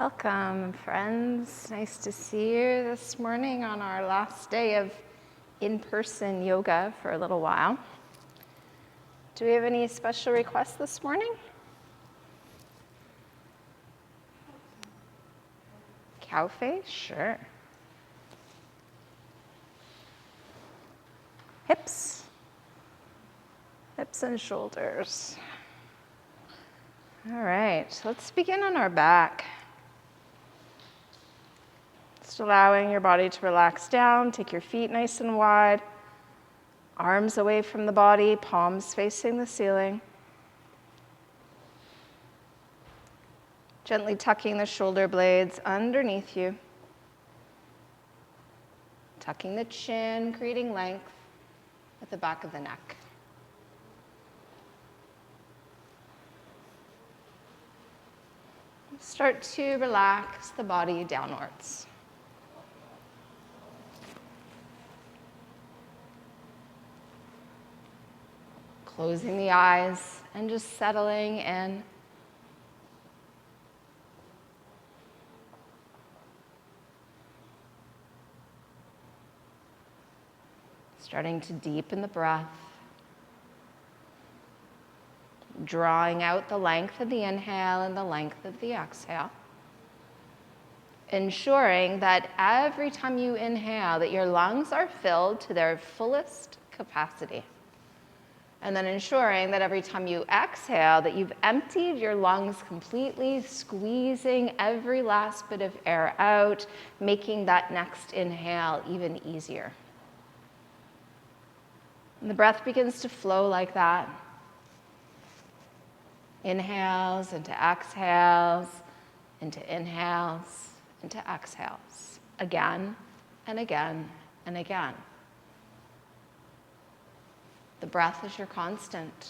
Welcome, friends. Nice to see you this morning on our last day of in-person yoga for a little while. Do we have any special requests this morning? Cow face? Sure. Hips? Hips and shoulders. All right, let's begin on our back. Just allowing your body to relax down. Take your feet nice and wide. Arms away from the body, palms facing the ceiling. Gently tucking the shoulder blades underneath you. Tucking the chin, creating length at the back of the neck. Start to relax the body downwards. Closing the eyes and just settling in. Starting to deepen the breath. Drawing out the length of the inhale and the length of the exhale. Ensuring that every time you inhale that your lungs are filled to their fullest capacity. And then ensuring that every time you exhale that you've emptied your lungs completely, squeezing every last bit of air out, making that next inhale even easier. And the breath begins to flow like that. Inhales into exhales, into inhales, into exhales. Again and again and again. The breath is your constant.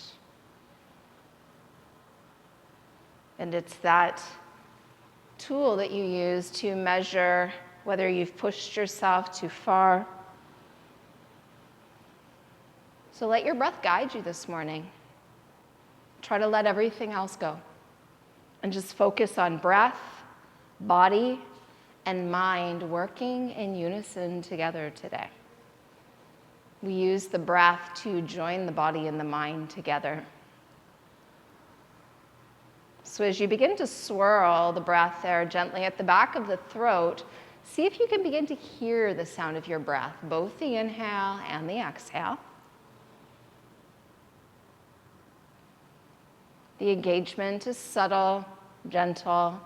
And it's that tool that you use to measure whether you've pushed yourself too far. So let your breath guide you this morning. Try to let everything else go. And just focus on breath, body, and mind working in unison together today. We use the breath to join the body and the mind together. So as you begin to swirl the breath there gently at the back of the throat, see if you can begin to hear the sound of your breath, both the inhale and the exhale. The engagement is subtle, gentle,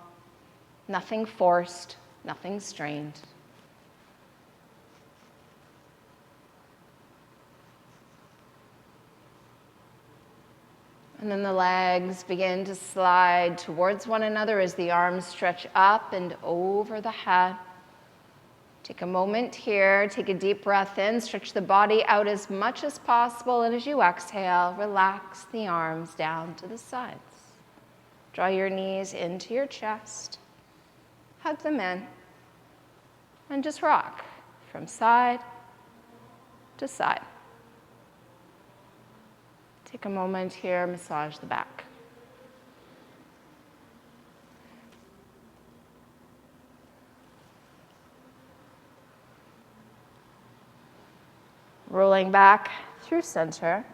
nothing forced, nothing strained. And then the legs begin to slide towards one another as the arms stretch up and over the head. Take a moment here, take a deep breath in, stretch the body out as much as possible, and as you exhale, relax the arms down to the sides. Draw your knees into your chest, hug them in, and just rock from side to side. Take a moment here, massage the back. Rolling back through center,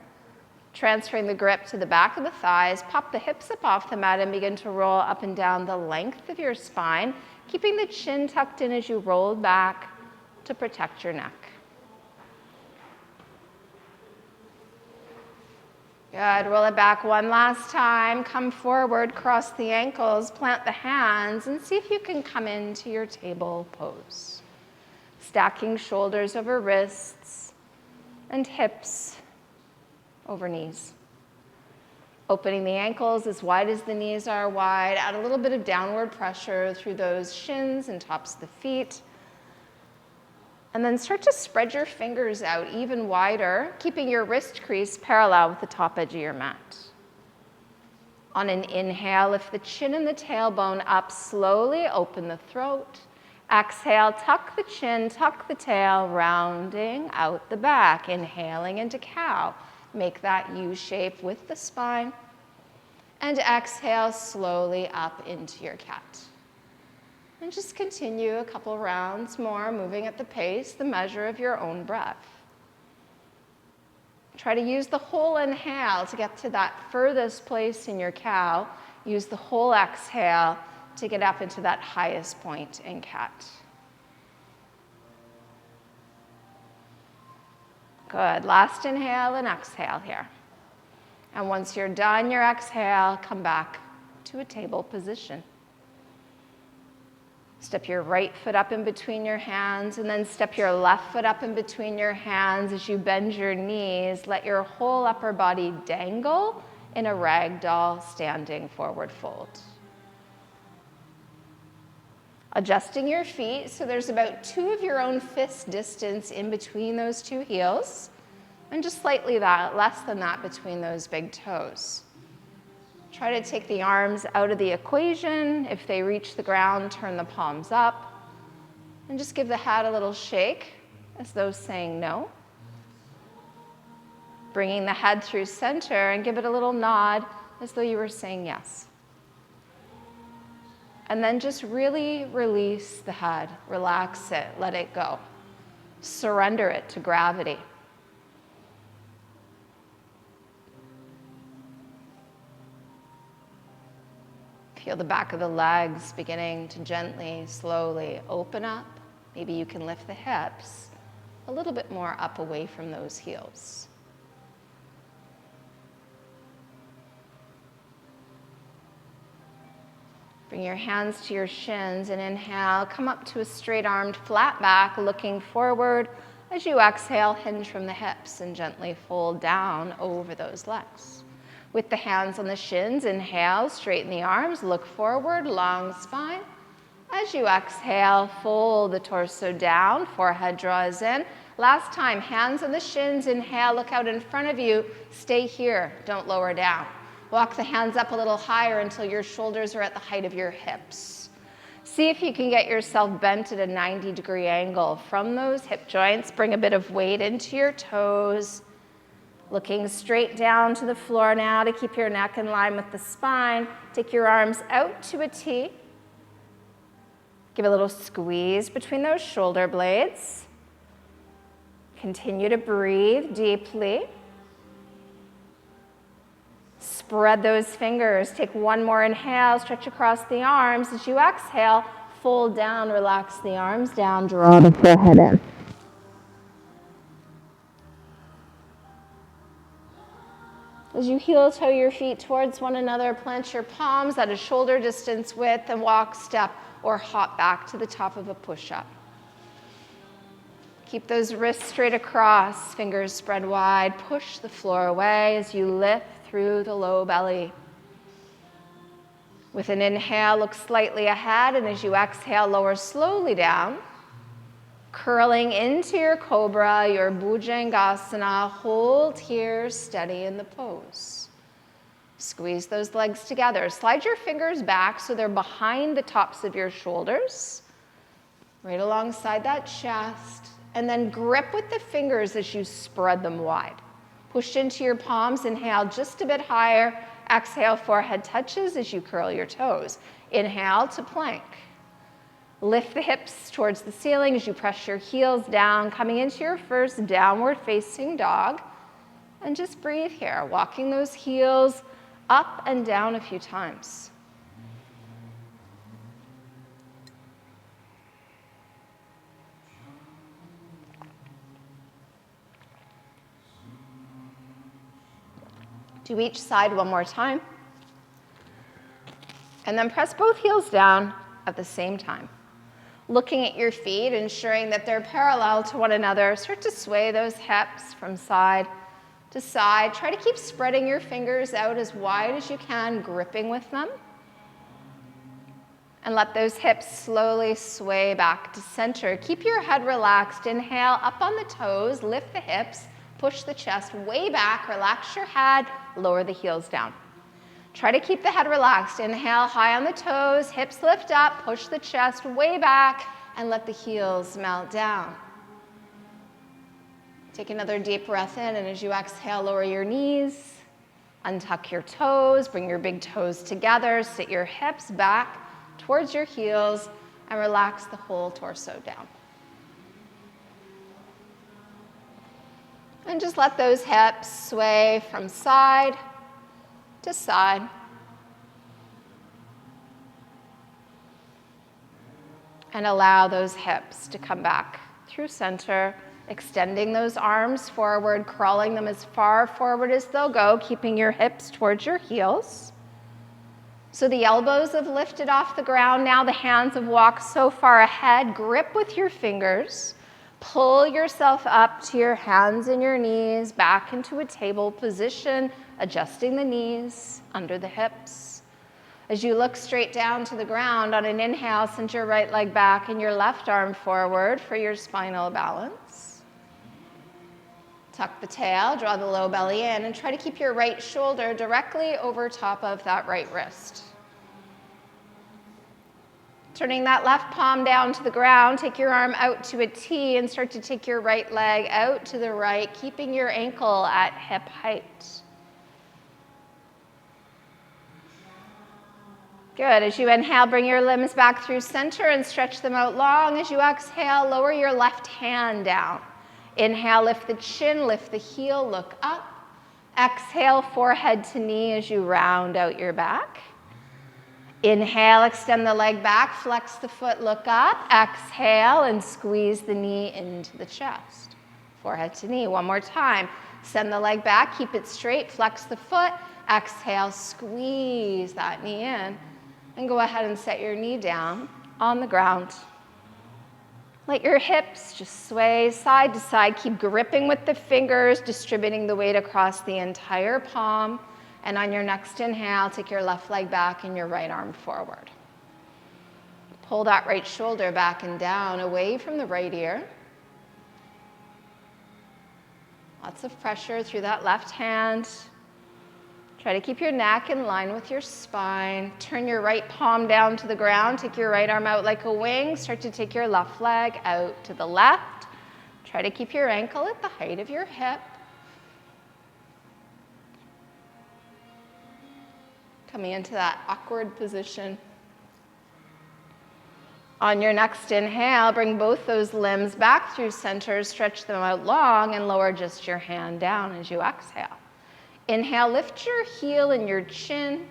transferring the grip to the back of the thighs, pop the hips up off the mat and begin to roll up and down the length of your spine, keeping the chin tucked in as you roll back to protect your neck. Good, roll it back one last time. Come forward, cross the ankles, plant the hands, and see if you can come into your table pose. Stacking shoulders over wrists and hips over knees. Opening the ankles as wide as the knees are wide. Add a little bit of downward pressure through those shins and tops of the feet. And then start to spread your fingers out even wider, keeping your wrist crease parallel with the top edge of your mat. On an inhale, lift the chin and the tailbone up, slowly open the throat. Exhale, tuck the chin, tuck the tail, rounding out the back. Inhaling into cow. Make that U shape with the spine. And exhale slowly up into your cat. And just continue a couple rounds more, moving at the pace, the measure of your own breath. Try to use the whole inhale to get to that furthest place in your cow. Use the whole exhale to get up into that highest point in cat. Good. Last inhale and exhale here. And once you're done your exhale, come back to a table position. Step your right foot up in between your hands, and then step your left foot up in between your hands as you bend your knees. Let your whole upper body dangle in a ragdoll standing forward fold. Adjusting your feet so there's about 2 of your own fist distance in between those 2 heels, and just slightly less than that between those big toes. Try to take the arms out of the equation. If they reach the ground, turn the palms up, and just give the head a little shake as though saying no. Bringing the head through center and give it a little nod as though you were saying yes. And then just really release the head, relax it, let it go. Surrender it to gravity. Feel the back of the legs beginning to gently, slowly open up. Maybe you can lift the hips a little bit more up away from those heels. Bring your hands to your shins and inhale. Come up to a straight-armed flat back, looking forward. As you exhale, hinge from the hips and gently fold down over those legs. With the hands on the shins, inhale, straighten the arms, look forward, long spine. As you exhale, fold the torso down, forehead draws in. Last time, hands on the shins, inhale, look out in front of you, stay here, don't lower down. Walk the hands up a little higher until your shoulders are at the height of your hips. See if you can get yourself bent at a 90-degree angle from those hip joints. Bring a bit of weight into your toes. Looking straight down to the floor now to keep your neck in line with the spine. Take your arms out to a T. Give a little squeeze between those shoulder blades. Continue to breathe deeply. Spread those fingers. Take one more inhale, stretch across the arms. As you exhale, fold down, relax the arms down, draw the forehead in. As you heel toe your feet towards one another, plant your palms at a shoulder distance width and walk, step, or hop back to the top of a push-up. Keep those wrists straight across, fingers spread wide. Push the floor away as you lift through the low belly. With an inhale, look slightly ahead, and as you exhale, lower slowly down. Curling into your cobra, your Bujangasana. Hold here, steady in the pose. Squeeze those legs together. Slide your fingers back so they're behind the tops of your shoulders, right alongside that chest. And then grip with the fingers as you spread them wide. Push into your palms, inhale just a bit higher. Exhale, forehead touches as you curl your toes. Inhale to plank. Lift the hips towards the ceiling as you press your heels down, coming into your first downward facing dog. And just breathe here, walking those heels up and down a few times. Do each side one more time. And then press both heels down at the same time. Looking at your feet, ensuring that they're parallel to one another. Start to sway those hips from side to side. Try to keep spreading your fingers out as wide as you can, gripping with them. And let those hips slowly sway back to center. Keep your head relaxed. Inhale, up on the toes, lift the hips, push the chest way back, relax your head, lower the heels down. Try to keep the head relaxed. Inhale, high on the toes, hips lift up, push the chest way back, and let the heels melt down. Take another deep breath in, and as you exhale, lower your knees, untuck your toes, bring your big toes together, sit your hips back towards your heels, and relax the whole torso down. And just let those hips sway from side to side. And allow those hips to come back through center, extending those arms forward, crawling them as far forward as they'll go, keeping your hips towards your heels. So the elbows have lifted off the ground. Now the hands have walked so far ahead. Grip with your fingers. Pull yourself up to your hands and your knees, back into a table position, adjusting the knees under the hips. As you look straight down to the ground, on an inhale, send your right leg back and your left arm forward for your spinal balance. Tuck the tail, draw the low belly in, and try to keep your right shoulder directly over top of that right wrist. Turning that left palm down to the ground, take your arm out to a T and start to take your right leg out to the right, keeping your ankle at hip height. Good. As you inhale, bring your limbs back through center and stretch them out long. As you exhale, lower your left hand down. Inhale, lift the chin, lift the heel, look up. Exhale, forehead to knee as you round out your back. Inhale, extend the leg back, flex the foot, look up. Exhale, and squeeze the knee into the chest. Forehead to knee. One more time. Send the leg back, keep it straight, flex the foot. Exhale, squeeze that knee in. And go ahead and set your knee down on the ground. Let your hips just sway side to side. Keep gripping with the fingers, distributing the weight across the entire palm. And on your next inhale, take your left leg back and your right arm forward. Pull that right shoulder back and down, away from the right ear. Lots of pressure through that left hand. Try to keep your neck in line with your spine. Turn your right palm down to the ground. Take your right arm out like a wing. Start to take your left leg out to the left. Try to keep your ankle at the height of your hip. Coming into that awkward position. On your next inhale, bring both those limbs back through center, stretch them out long, and lower just your hand down as you exhale. Inhale, lift your heel and your chin.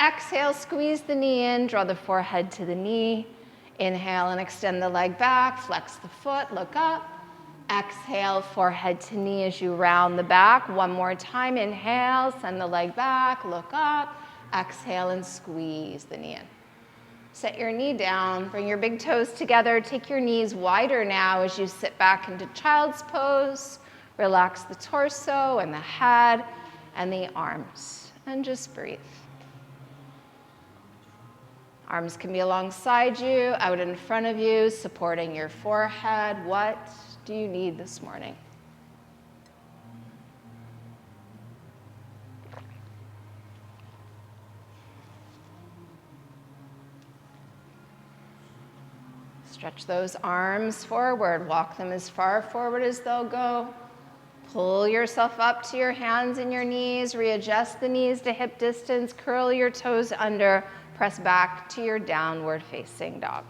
Exhale, squeeze the knee in, draw the forehead to the knee. Inhale and extend the leg back, flex the foot, look up. Exhale, forehead to knee as you round the back. One more time, inhale, send the leg back, look up. Exhale and squeeze the knee in. Set your knee down, bring your big toes together, take your knees wider now as you sit back into child's pose. Relax the torso and the head and the arms, and just breathe. Arms can be alongside you, out in front of you, supporting your forehead. What do you need this morning? Stretch those arms forward. Walk them as far forward as they'll go. Pull yourself up to your hands and your knees. Readjust the knees to hip distance. Curl your toes under. Press back to your downward facing dog.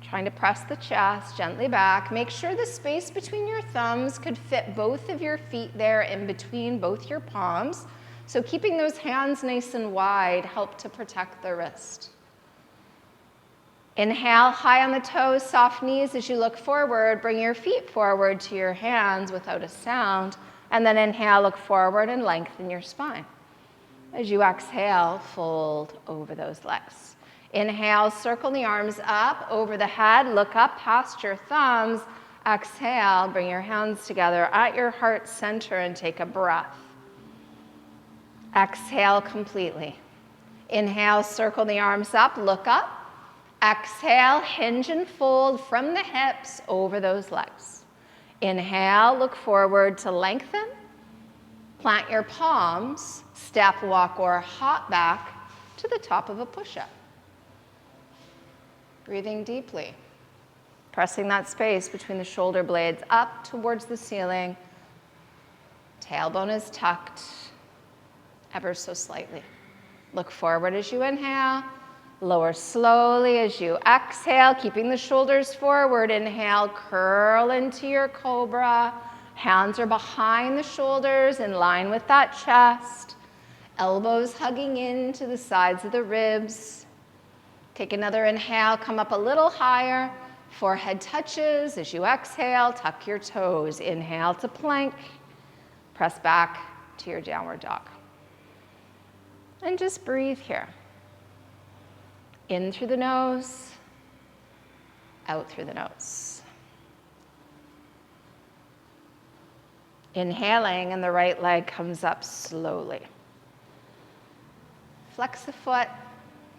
Trying to press the chest gently back. Make sure the space between your thumbs could fit both of your feet there in between both your palms. So keeping those hands nice and wide help to protect the wrist. Inhale, high on the toes, soft knees as you look forward. Bring your feet forward to your hands without a sound. And then inhale, look forward and lengthen your spine. As you exhale, fold over those legs. Inhale, circle the arms up over the head. Look up past your thumbs. Exhale, bring your hands together at your heart center and take a breath. Exhale completely. Inhale, circle the arms up, look up. Exhale, hinge and fold from the hips over those legs. Inhale, look forward to lengthen. Plant your palms, step, walk, or hop back to the top of a push-up. Breathing deeply. Pressing that space between the shoulder blades up towards the ceiling. Tailbone is tucked ever so slightly. Look forward as you inhale. Lower slowly as you exhale, keeping the shoulders forward. Inhale, curl into your cobra. Hands are behind the shoulders in line with that chest. Elbows hugging into the sides of the ribs. Take another inhale, come up a little higher. Forehead touches. As you exhale, tuck your toes. Inhale to plank. Press back to your downward dog. And just breathe here. In through the nose, out through the nose. Inhaling, and the right leg comes up slowly. Flex the foot,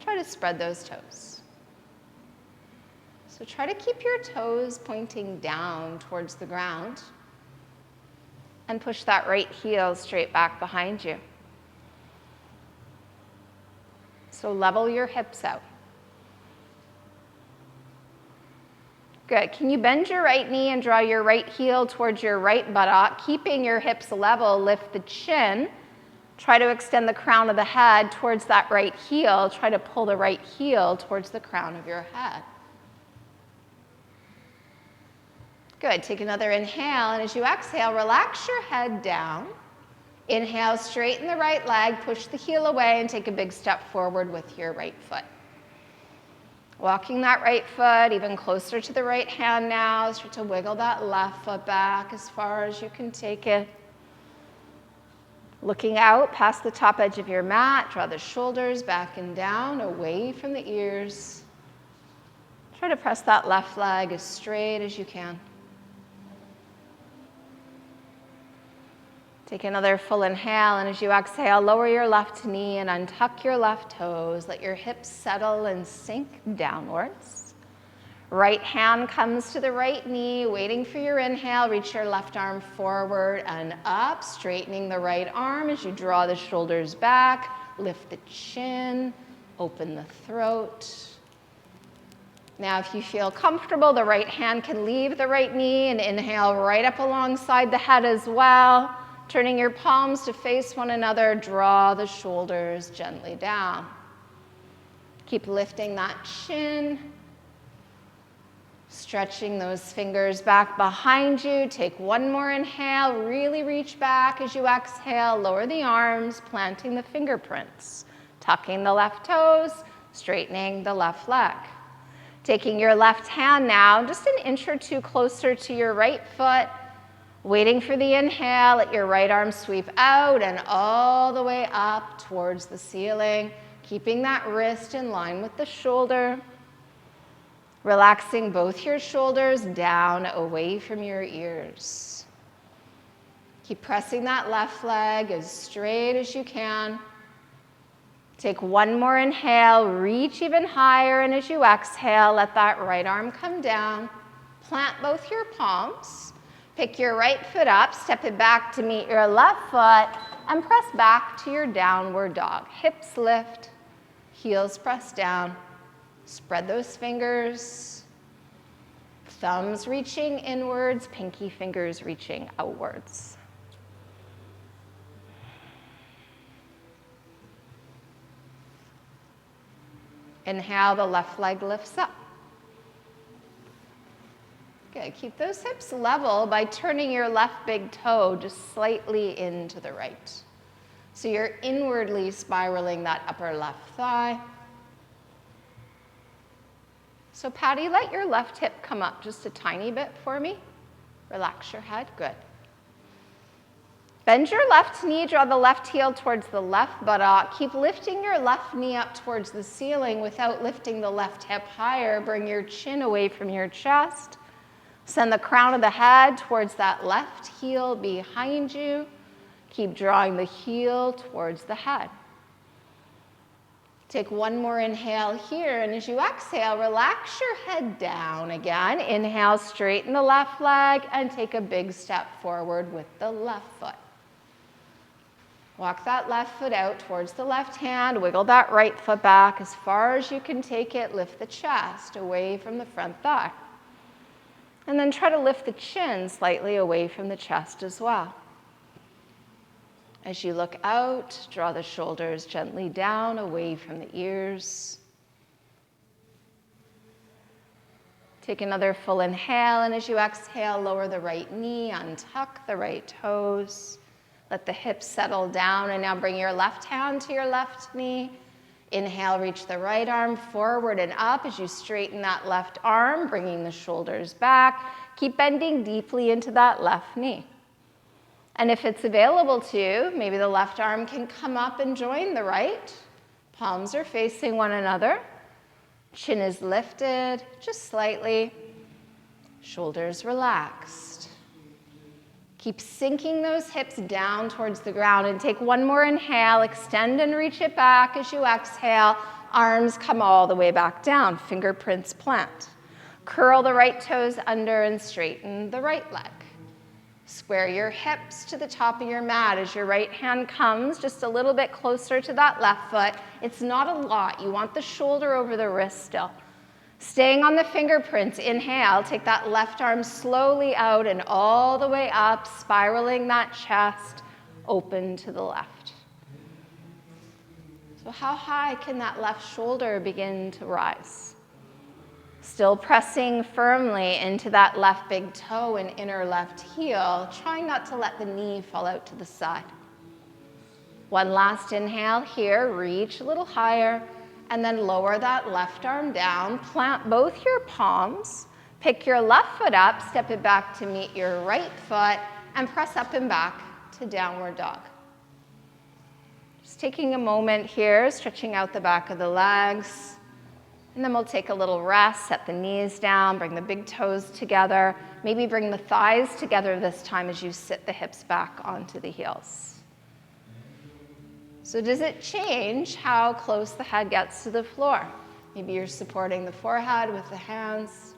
try to spread those toes. So try to keep your toes pointing down towards the ground and push that right heel straight back behind you. So level your hips out. Good. Can you bend your right knee and draw your right heel towards your right buttock, keeping your hips level, lift the chin. Try to extend the crown of the head towards that right heel. Try to pull the right heel towards the crown of your head. Good. Take another inhale, and as you exhale, relax your head down. Inhale, straighten the right leg, push the heel away, and take a big step forward with your right foot. Walking that right foot even closer to the right hand now. Start to wiggle that left foot back as far as you can take it. Looking out past the top edge of your mat, draw the shoulders back and down, away from the ears. Try to press that left leg as straight as you can. Take another full inhale, and as you exhale, lower your left knee and untuck your left toes. Let your hips settle and sink downwards. Right hand comes to the right knee, waiting for your inhale. Reach your left arm forward and up, straightening the right arm as you draw the shoulders back. Lift the chin, open the throat. Now, if you feel comfortable, the right hand can leave the right knee and inhale right up alongside the head as well. Turning your palms to face one another, draw the shoulders gently down. Keep lifting that chin, stretching those fingers back behind you. Take one more inhale, really reach back as you exhale. Lower the arms, planting the fingerprints, tucking the left toes, straightening the left leg. Taking your left hand now, just an inch or two closer to your right foot. Waiting for the inhale, let your right arm sweep out and all the way up towards the ceiling, keeping that wrist in line with the shoulder. Relaxing both your shoulders down away from your ears. Keep pressing that left leg as straight as you can. Take one more inhale, reach even higher, and as you exhale, let that right arm come down. Plant both your palms. Pick your right foot up, step it back to meet your left foot, and press back to your downward dog. Hips lift, heels press down. Spread those fingers. Thumbs reaching inwards, pinky fingers reaching outwards. Inhale, the left leg lifts up. Good. Keep those hips level by turning your left big toe just slightly into the right. So you're inwardly spiraling that upper left thigh. So Patty, let your left hip come up just a tiny bit for me. Relax your head. Good. Bend your left knee, draw the left heel towards the left buttock. Keep lifting your left knee up towards the ceiling without lifting the left hip higher. Bring your chin away from your chest. Send the crown of the head towards that left heel behind you. Keep drawing the heel towards the head. Take one more inhale here, and as you exhale, relax your head down again. Inhale, straighten the left leg, and take a big step forward with the left foot. Walk that left foot out towards the left hand. Wiggle that right foot back as far as you can take it. Lift the chest away from the front thigh. And then try to lift the chin slightly away from the chest as well. As you look out, draw the shoulders gently down, away from the ears. Take another full inhale, and as you exhale, lower the right knee, untuck the right toes. Let the hips settle down, and now bring your left hand to your left knee. Inhale, reach the right arm forward and up as you straighten that left arm, bringing the shoulders back. Keep bending deeply into that left knee. And if it's available to you, maybe the left arm can come up and join the right. Palms are facing one another. Chin is lifted just slightly. Shoulders relaxed. Keep sinking those hips down towards the ground and take one more inhale. Extend and reach it back as you exhale. Arms come all the way back down. Fingerprints plant. Curl the right toes under and straighten the right leg. Square your hips to the top of your mat as your right hand comes just a little bit closer to that left foot. It's not a lot. You want the shoulder over the wrist still. Staying on the fingerprints, inhale, take that left arm slowly out and all the way up, spiraling that chest open to the left. So how high can that left shoulder begin to rise? Still pressing firmly into that left big toe and inner left heel, trying not to let the knee fall out to the side. One last inhale here, reach a little higher, and then lower that left arm down. Plant both your palms, pick your left foot up, step it back to meet your right foot, and press up and back to downward dog. Just taking a moment here, stretching out the back of the legs. And then we'll take a little rest, set the knees down, bring the big toes together. Maybe bring the thighs together this time as you sit the hips back onto the heels. So does it change how close the head gets to the floor? Maybe you're supporting the forehead with the hands.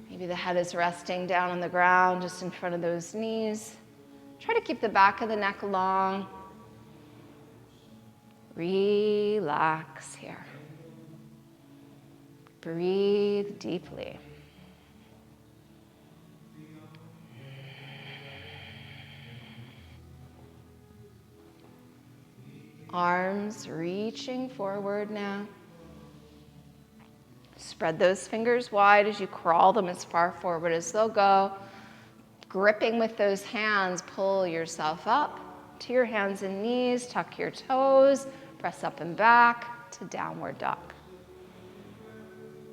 Maybe the head is resting down on the ground just in front of those knees. Try to keep the back of the neck long. Relax here. Breathe deeply. Arms reaching forward now. Spread those fingers wide as you crawl them as far forward as they'll go. Gripping with those hands, pull yourself up to your hands and knees, tuck your toes, press up and back to downward dog.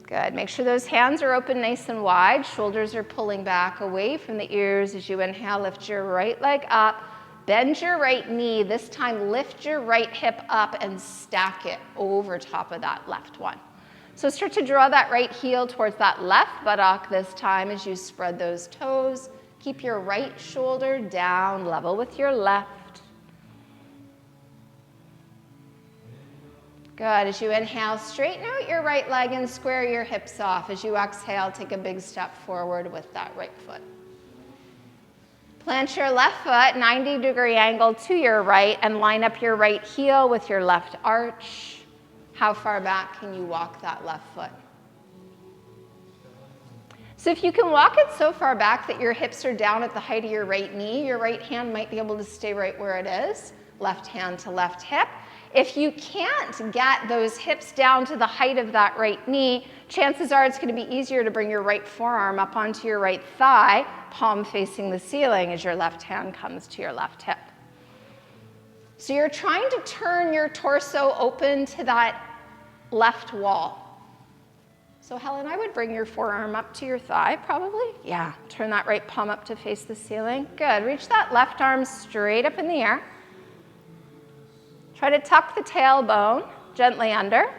Good. Make sure those hands are open nice and wide. Shoulders are pulling back away from the ears as you inhale. Lift your right leg up. Bend your right knee. This time, lift your right hip up and stack it over top of that left one. So start to draw that right heel towards that left buttock this time as you spread those toes. Keep your right shoulder down, level with your left. Good. As you inhale, straighten out your right leg and square your hips off. As you exhale, take a big step forward with that right foot. Plant your left foot, 90-degree angle to your right, and line up your right heel with your left arch. How far back can you walk that left foot? So if you can walk it so far back that your hips are down at the height of your right knee, your right hand might be able to stay right where it is, left hand to left hip. If you can't get those hips down to the height of that right knee, chances are it's going to be easier to bring your right forearm up onto your right thigh, palm facing the ceiling as your left hand comes to your left hip. So you're trying to turn your torso open to that left wall. So Helen, I would bring your forearm up to your thigh, probably. Yeah, turn that right palm up to face the ceiling. Good. Reach that left arm straight up in the air. Try to tuck the tailbone gently under.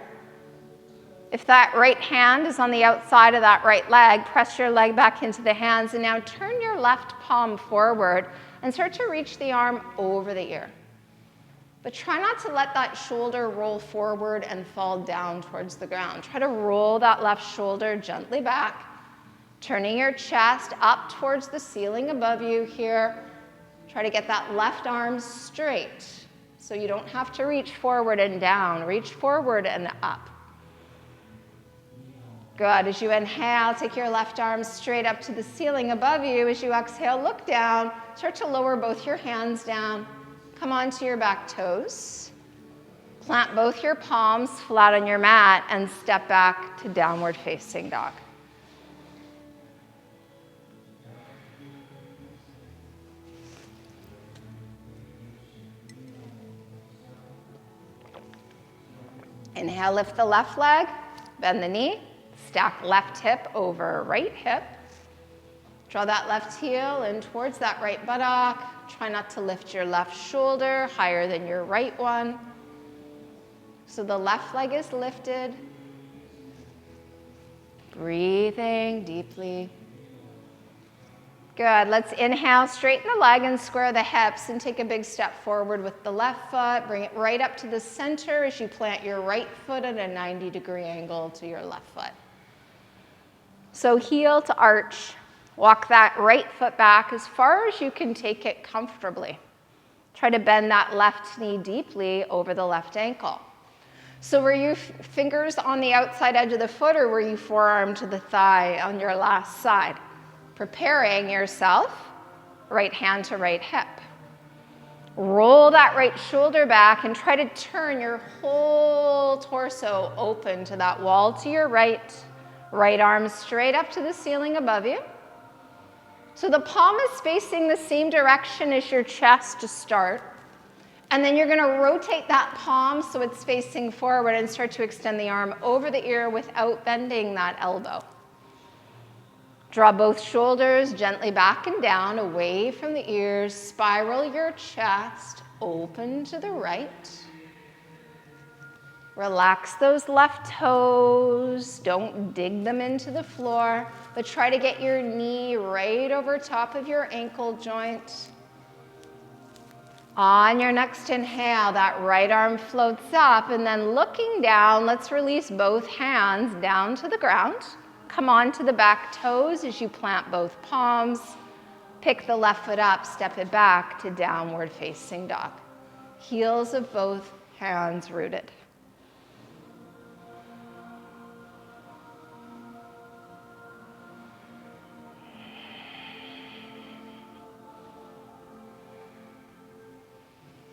If that right hand is on the outside of that right leg, press your leg back into the hands, and now turn your left palm forward and start to reach the arm over the ear. But try not to let that shoulder roll forward and fall down towards the ground. Try to roll that left shoulder gently back, turning your chest up towards the ceiling above you here. Try to get that left arm straight so you don't have to reach forward and down. Reach forward and up. Good. As you inhale, take your left arm straight up to the ceiling above you. As you exhale, look down. Start to lower both your hands down. Come onto your back toes. Plant both your palms flat on your mat and step back to downward facing dog. Inhale, lift the left leg, bend the knee, stack left hip over right hip. Draw that left heel in towards that right buttock. Try not to lift your left shoulder higher than your right one. So the left leg is lifted. Breathing deeply. Good. Let's inhale, straighten the leg and square the hips and take a big step forward with the left foot. Bring it right up to the center as you plant your right foot at a 90-degree angle to your left foot. So heel to arch. Walk that right foot back as far as you can take it comfortably. Try to bend that left knee deeply over the left ankle. So were your fingers on the outside edge of the foot, or were you forearm to the thigh on your last side? Preparing yourself, right hand to right hip. Roll that right shoulder back and try to turn your whole torso open to that wall to your right. Right arm straight up to the ceiling above you. So the palm is facing the same direction as your chest to start. And then you're going to rotate that palm so it's facing forward and start to extend the arm over the ear without bending that elbow. Draw both shoulders gently back and down, away from the ears. Spiral your chest open to the right. Relax those left toes. Don't dig them into the floor, but try to get your knee right over top of your ankle joint. On your next inhale, that right arm floats up, and then looking down, let's release both hands down to the ground. Come on to the back toes as you plant both palms. Pick the left foot up, step it back to downward facing dog. Heels of both hands rooted.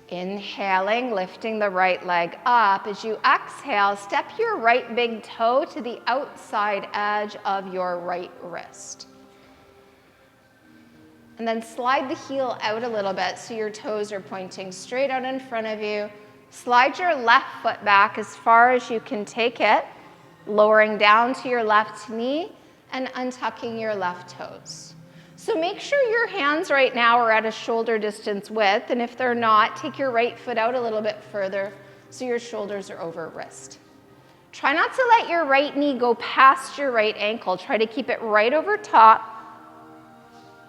Inhaling, lifting the right leg up. As you exhale, step your right big toe to the outside edge of your right wrist. And then slide the heel out a little bit so your toes are pointing straight out in front of you. Slide your left foot back as far as you can take it, lowering down to your left knee and untucking your left toes. So make sure your hands right now are at a shoulder distance width, and if they're not, take your right foot out a little bit further so your shoulders are over wrist. Try not to let your right knee go past your right ankle. Try to keep it right over top.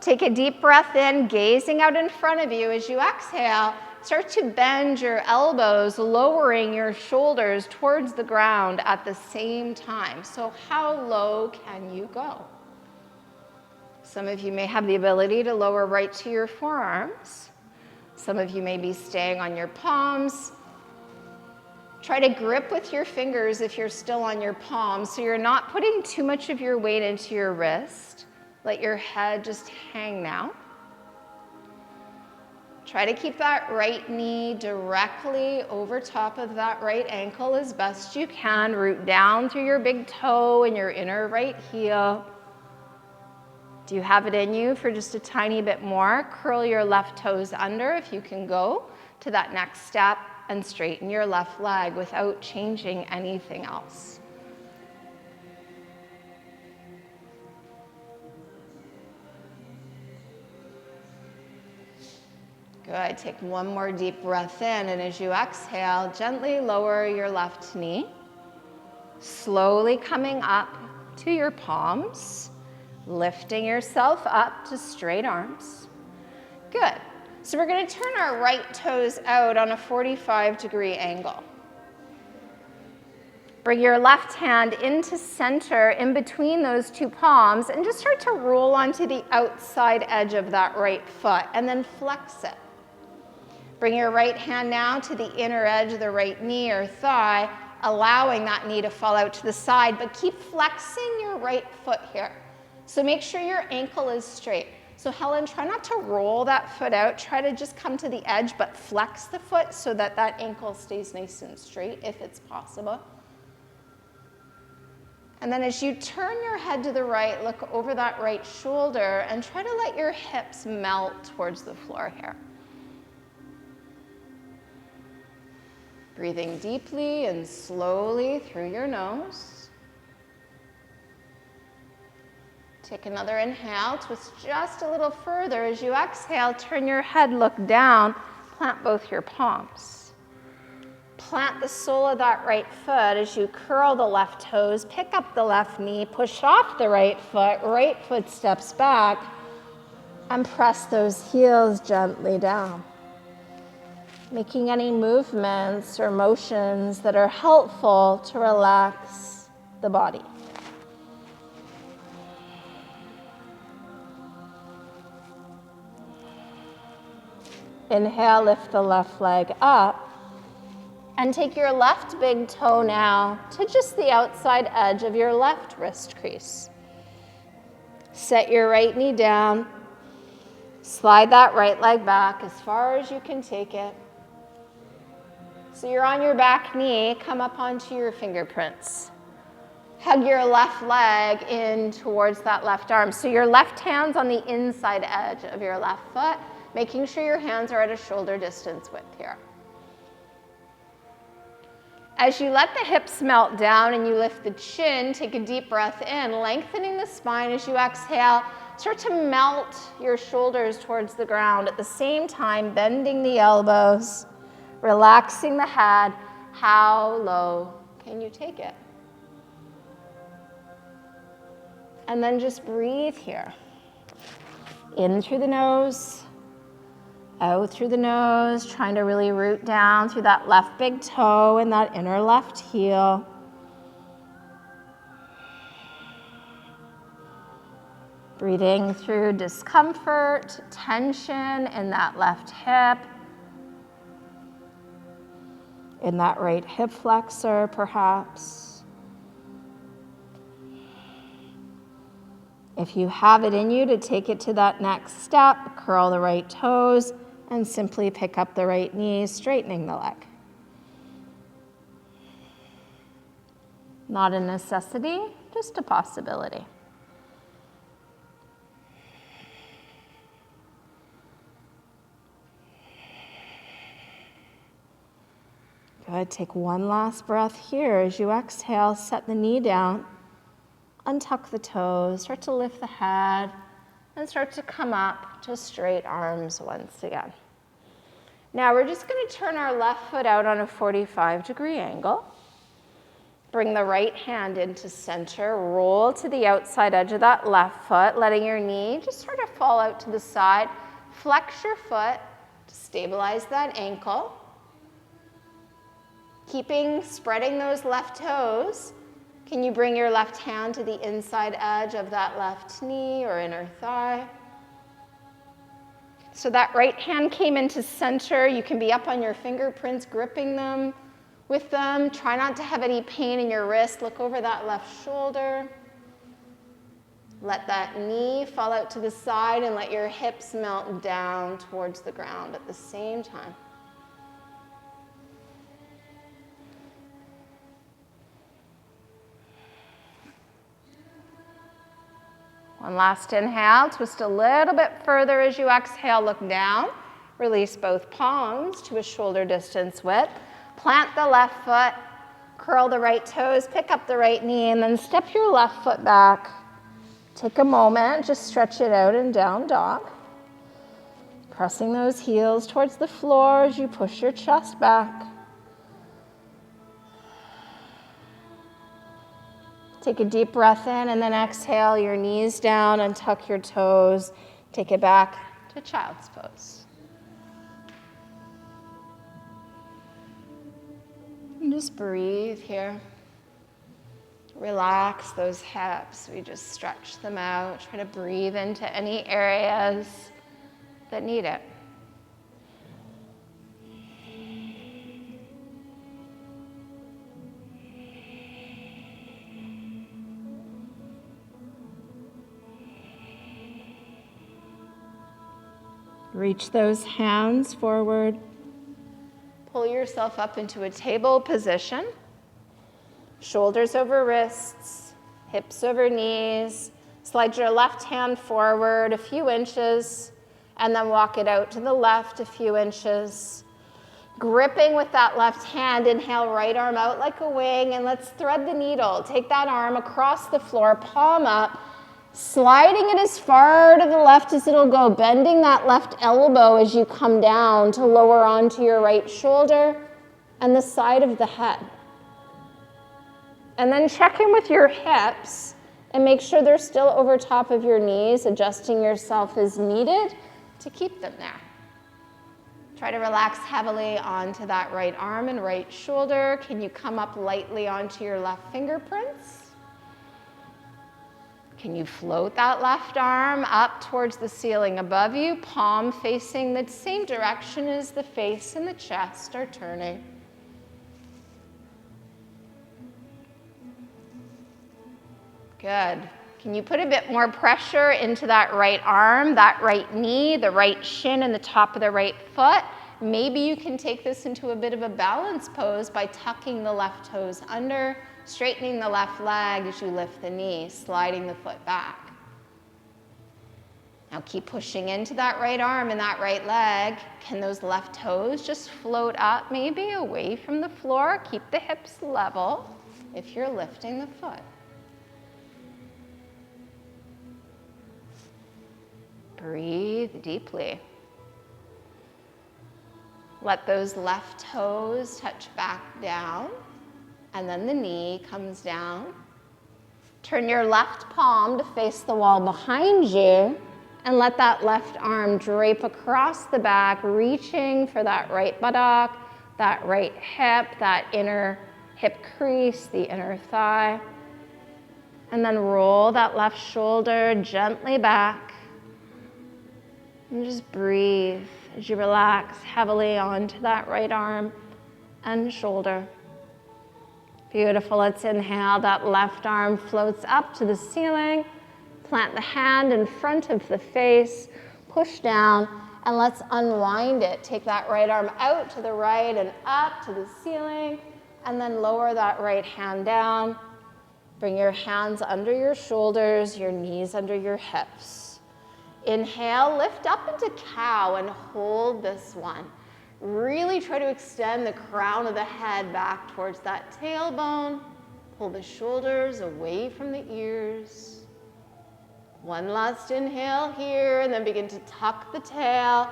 Take a deep breath in, gazing out in front of you. As you exhale, start to bend your elbows, lowering your shoulders towards the ground at the same time. So how low can you go? Some of you may have the ability to lower right to your forearms. Some of you may be staying on your palms. Try to grip with your fingers if you're still on your palms so you're not putting too much of your weight into your wrist. Let your head just hang now. Try to keep that right knee directly over top of that right ankle as best you can. Root down through your big toe and your inner right heel. Do you have it in you for just a tiny bit more? Curl your left toes under if you can go to that next step and straighten your left leg without changing anything else. Good. Take one more deep breath in, and as you exhale, gently lower your left knee, slowly coming up to your palms. Lifting yourself up to straight arms. Good. So we're going to turn our right toes out on a 45-degree angle. Bring your left hand into center in between those two palms and just start to roll onto the outside edge of that right foot and then flex it. Bring your right hand now to the inner edge of the right knee or thigh, allowing that knee to fall out to the side, but keep flexing your right foot here. So make sure your ankle is straight. So Helen, try not to roll that foot out. Try to just come to the edge, but flex the foot so that that ankle stays nice and straight if it's possible. And then as you turn your head to the right, look over that right shoulder and try to let your hips melt towards the floor here. Breathing deeply and slowly through your nose. Take another inhale, twist just a little further. As you exhale, turn your head, look down, plant both your palms. Plant the sole of that right foot as you curl the left toes, pick up the left knee, push off the right foot steps back, and press those heels gently down. Making any movements or motions that are helpful to relax the body. Inhale, lift the left leg up. And take your left big toe now to just the outside edge of your left wrist crease. Set your right knee down. Slide that right leg back as far as you can take it. So you're on your back knee, come up onto your fingerprints. Hug your left leg in towards that left arm. So your left hand's on the inside edge of your left foot, making sure your hands are at a shoulder distance width here. As you let the hips melt down and you lift the chin, take a deep breath in, lengthening the spine as you exhale. Start to melt your shoulders towards the ground. At the same time, bending the elbows, relaxing the head. How low can you take it? And then just breathe here. In through the nose. Out through the nose, trying to really root down through that left big toe and that inner left heel. Breathing through discomfort, tension in that left hip, in that right hip flexor perhaps. If you have it in you to take it to that next step, curl the right toes, and simply pick up the right knee, straightening the leg. Not a necessity, just a possibility. Good, take one last breath here. As you exhale, set the knee down, untuck the toes, start to lift the head, and start to come up to straight arms once again. Now we're just going to turn our left foot out on a 45-degree angle. Bring the right hand into center, roll to the outside edge of that left foot, letting your knee just sort of fall out to the side. Flex your foot to stabilize that ankle. Spreading those left toes. Can you bring your left hand to the inside edge of that left knee or inner thigh? So that right hand came into center. You can be up on your fingerprints, gripping them with them. Try not to have any pain in your wrist. Look over that left shoulder. Let that knee fall out to the side and let your hips melt down towards the ground at the same time. One last inhale, twist a little bit further as you exhale, look down. Release both palms to a shoulder distance width. Plant the left foot, curl the right toes, pick up the right knee, and then step your left foot back. Take a moment, just stretch it out in down dog. Pressing those heels towards the floor as you push your chest back. Take a deep breath in and then exhale your knees down and tuck your toes. Take it back to child's pose. And just breathe here. Relax those hips. We just stretch them out. Try to breathe into any areas that need it. Reach those hands forward. Pull yourself up into a table position. Shoulders over wrists, hips over knees. Slide your left hand forward a few inches, and then walk it out to the left a few inches. Gripping with that left hand, inhale, right arm out like a wing, and let's thread the needle. Take that arm across the floor, palm up, sliding it as far to the left as it'll go, bending that left elbow as you come down to lower onto your right shoulder and the side of the head. And then check in with your hips and make sure they're still over top of your knees, adjusting yourself as needed to keep them there. Try to relax heavily onto that right arm and right shoulder. Can you come up lightly onto your left fingerprints? Can you float that left arm up towards the ceiling above you, palm facing the same direction as the face and the chest are turning? Good. Can you put a bit more pressure into that right arm, that right knee, the right shin, and the top of the right foot? Maybe you can take this into a bit of a balance pose by tucking the left toes under, straightening the left leg as you lift the knee, sliding the foot back. Now keep pushing into that right arm and that right leg. Can those left toes just float up, maybe away from the floor? Keep the hips level if you're lifting the foot. Breathe deeply. Let those left toes touch back down, and then the knee comes down. Turn your left palm to face the wall behind you, and let that left arm drape across the back, reaching for that right buttock, that right hip, that inner hip crease, the inner thigh. And then roll that left shoulder gently back. And just breathe as you relax heavily onto that right arm and shoulder. Beautiful. Let's inhale. That left arm floats up to the ceiling. Plant the hand in front of the face. Push down, and let's unwind it. Take that right arm out to the right and up to the ceiling, and then lower that right hand down. Bring your hands under your shoulders, your knees under your hips. Inhale, lift up into cow and hold this one. Really try to extend the crown of the head back towards that tailbone. Pull the shoulders away from the ears. One last inhale here, and then begin to tuck the tail,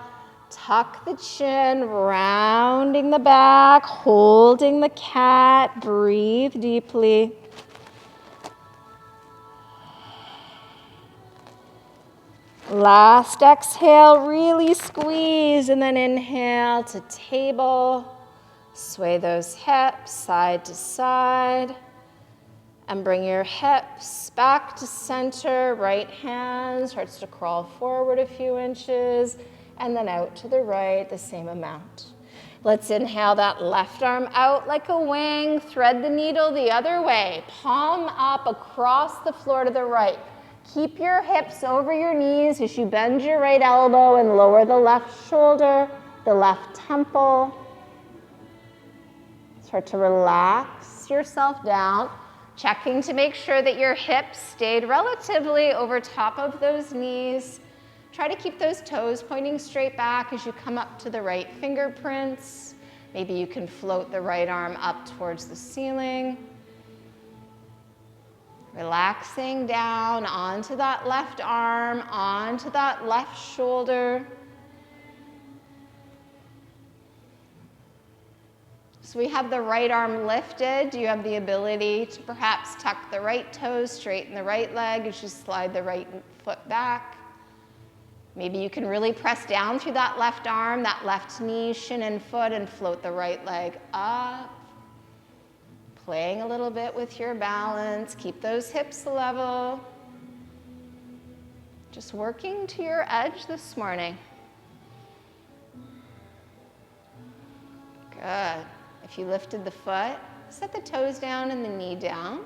tuck the chin, rounding the back, holding the cat. Breathe deeply. Last exhale, really squeeze, and then inhale to table. Sway those hips side to side, and bring your hips back to center. Right hand starts to crawl forward a few inches, and then out to the right, the same amount. Let's inhale that left arm out like a wing. Thread the needle the other way. Palm up across the floor to the right. Keep your hips over your knees as you bend your right elbow and lower the left shoulder, the left temple. Start to relax yourself down, checking to make sure that your hips stayed relatively over top of those knees. Try to keep those toes pointing straight back as you come up to the right fingerprints. Maybe you can float the right arm up towards the ceiling. Relaxing down onto that left arm, onto that left shoulder. So we have the right arm lifted. Do you have the ability to perhaps tuck the right toes, straighten the right leg as you slide the right foot back? Maybe you can really press down through that left arm, that left knee, shin and foot, and float the right leg up. Playing a little bit with your balance. Keep those hips level. Just working to your edge this morning. Good. If you lifted the foot, set the toes down and the knee down.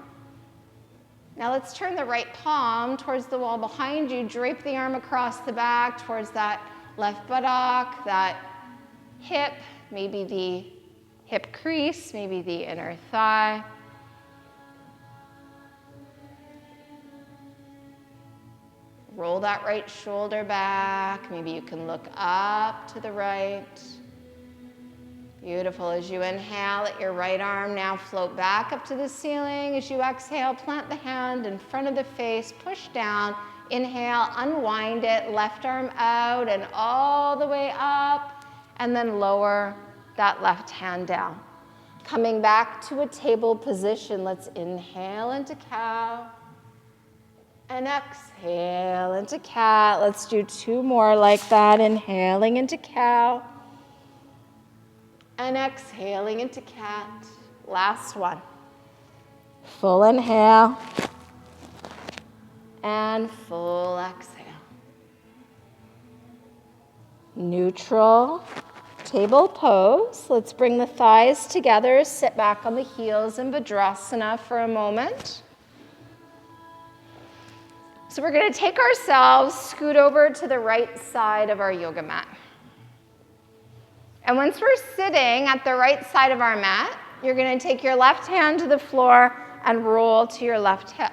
Now let's turn the right palm towards the wall behind you. Drape the arm across the back towards that left buttock, that hip, maybe the hip crease, maybe the inner thigh. Roll that right shoulder back. Maybe you can look up to the right. Beautiful. As you inhale, let your right arm now float back up to the ceiling. As you exhale, plant the hand in front of the face, push down. Inhale, unwind it, left arm out and all the way up, and then lower that left hand down. Coming back to a table position, let's inhale into cow. And exhale into cat. Let's do 2 more like that. Inhaling into cow. And exhaling into cat. Last one. Full inhale. And full exhale. Neutral table pose. Let's bring the thighs together. Sit back on the heels in Bujangasana for a moment. So we're going to take ourselves, scoot over to the right side of our yoga mat. And once we're sitting at the right side of our mat, you're going to take your left hand to the floor and roll to your left hip.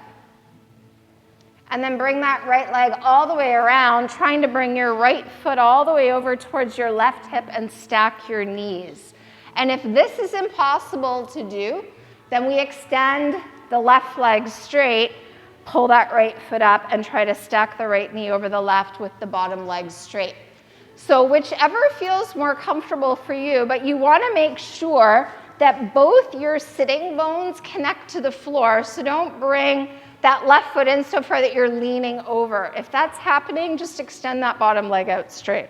And then bring that right leg all the way around, trying to bring your right foot all the way over towards your left hip and stack your knees. And if this is impossible to do, then we extend the left leg straight, pull that right foot up, and try to stack the right knee over the left with the bottom leg straight. So whichever feels more comfortable for you, but you want to make sure that both your sitting bones connect to the floor, so don't bring that left foot in so far that you're leaning over. If that's happening, just extend that bottom leg out straight.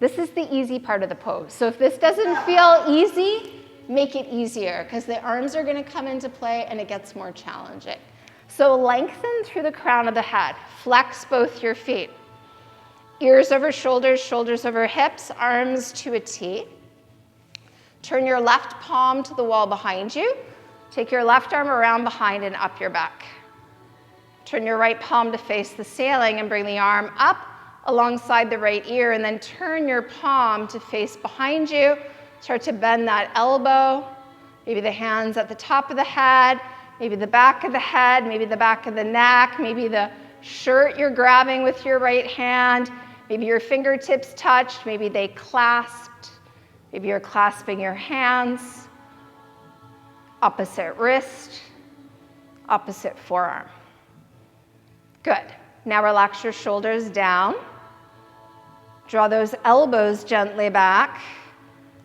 This is the easy part of the pose. So if this doesn't feel easy, make it easier, because the arms are going to come into play and it gets more challenging. So lengthen through the crown of the head. Flex both your feet. Ears over shoulders, shoulders over hips, arms to a T. Turn your left palm to the wall behind you. Take your left arm around behind and up your back. Turn your right palm to face the ceiling and bring the arm up alongside the right ear, and then turn your palm to face behind you. Start to bend that elbow, maybe the hands at the top of the head, maybe the back of the head, maybe the back of the neck, maybe the shirt you're grabbing with your right hand, maybe your fingertips touched, maybe they clasped, maybe you're clasping your hands, opposite wrist, opposite forearm. Good. Now relax your shoulders down. Draw those elbows gently back.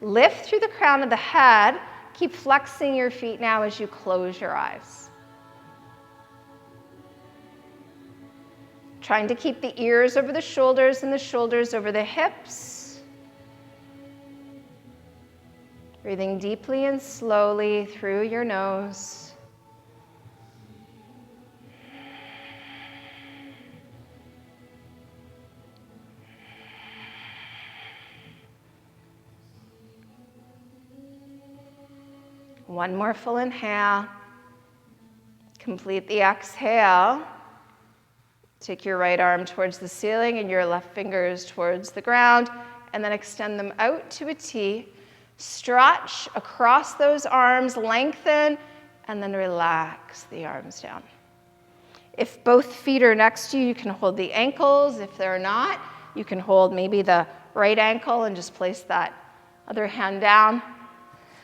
Lift through the crown of the head. Keep flexing your feet now as you close your eyes. Trying to keep the ears over the shoulders and the shoulders over the hips. Breathing deeply and slowly through your nose. One more full inhale. Complete the exhale. Take your right arm towards the ceiling and your left fingers towards the ground, and then extend them out to a T. Stretch across those arms, lengthen, and then relax the arms down. If both feet are next to you, you can hold the ankles. If they're not, you can hold maybe the right ankle and just place that other hand down.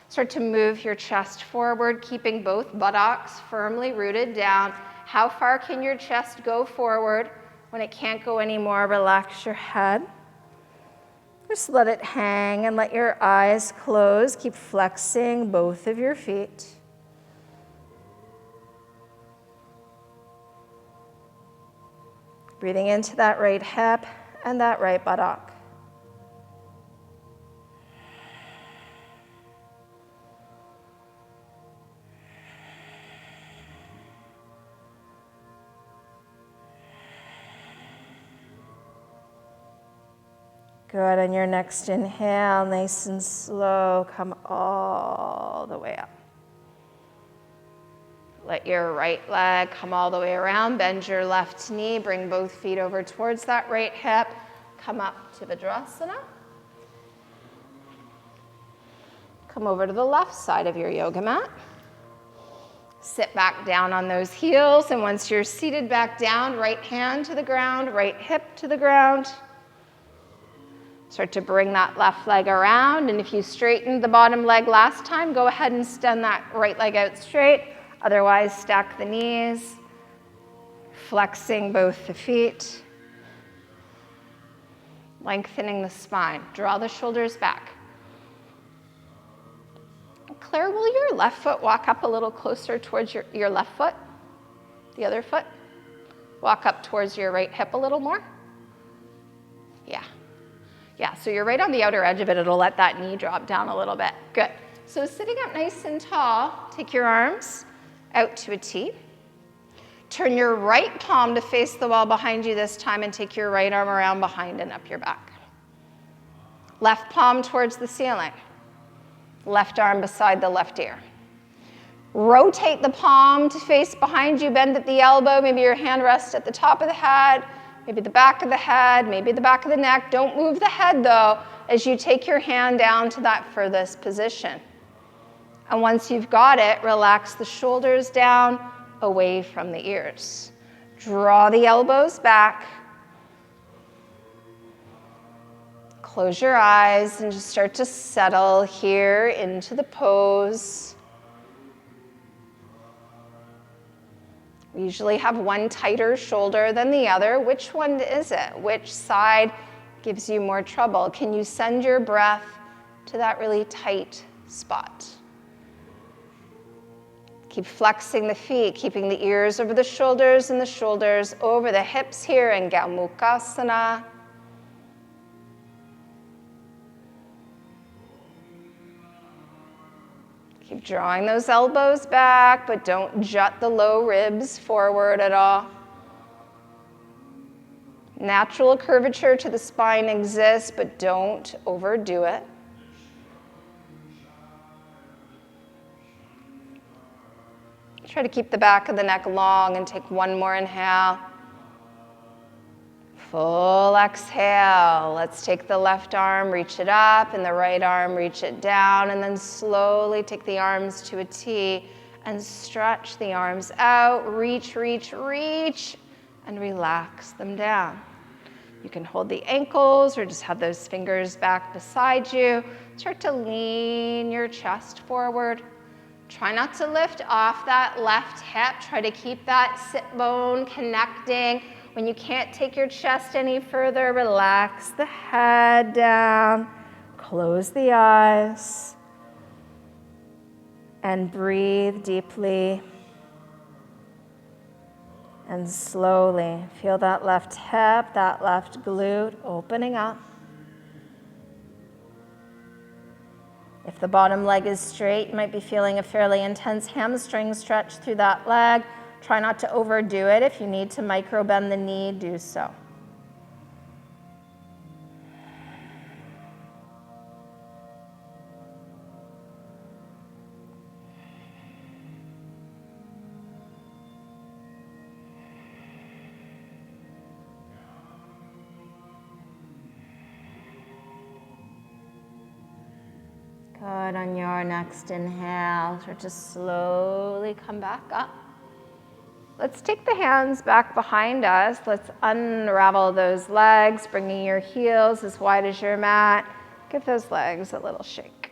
Start to move your chest forward, keeping both buttocks firmly rooted down. How far can your chest go forward? When it can't go anymore, relax your head. Just let it hang and let your eyes close. Keep flexing both of your feet. Breathing into that right hip and that right buttock. Good, on your next inhale, nice and slow, come all the way up. Let your right leg come all the way around, bend your left knee, bring both feet over towards that right hip, come up to Vajrasana. Come over to the left side of your yoga mat. Sit back down on those heels, and once you're seated back down, right hand to the ground, right hip to the ground. Start to bring that left leg around, and if you straightened the bottom leg last time, go ahead and extend that right leg out straight. Otherwise, stack the knees, flexing both the feet, lengthening the spine. Draw the shoulders back. Claire, will your left foot walk up a little closer towards your left foot? The other foot? Walk up towards your right hip a little more? Yeah. Yeah, so you're right on the outer edge of it. It'll let that knee drop down a little bit. Good. So sitting up nice and tall, take your arms out to a T. Turn your right palm to face the wall behind you this time, and take your right arm around behind and up your back. Left palm towards the ceiling. Left arm beside the left ear. Rotate the palm to face behind you, bend at the elbow, maybe your hand rests at the top of the head, maybe the back of the head, maybe the back of the neck. Don't move the head though as you take your hand down to that furthest position. And once you've got it, relax the shoulders down away from the ears. Draw the elbows back. Close your eyes and just start to settle here into the pose. We usually have one tighter shoulder than the other. Which one is it? Which side gives you more trouble? Can you send your breath to that really tight spot? Keep flexing the feet, keeping the ears over the shoulders and the shoulders over the hips here in Gomukhasana. Keep drawing those elbows back, but don't jut the low ribs forward at all. Natural curvature to the spine exists, but don't overdo it. Try to keep the back of the neck long and take one more inhale. Full exhale. Let's take the left arm, reach it up, and the right arm, reach it down, and then slowly take the arms to a T and stretch the arms out. Reach, reach, reach, and relax them down. You can hold the ankles or just have those fingers back beside you. Start to lean your chest forward. Try not to lift off that left hip. Try to keep that sit bone connecting. When you can't take your chest any further, relax the head down, close the eyes, and breathe deeply. And slowly feel that left hip, that left glute opening up. If the bottom leg is straight, you might be feeling a fairly intense hamstring stretch through that leg. Try not to overdo it. If you need to micro bend the knee, do so. Good. On your next inhale, start to slowly come back up. Let's take the hands back behind us. Let's unravel those legs, bringing your heels as wide as your mat. Give those legs a little shake.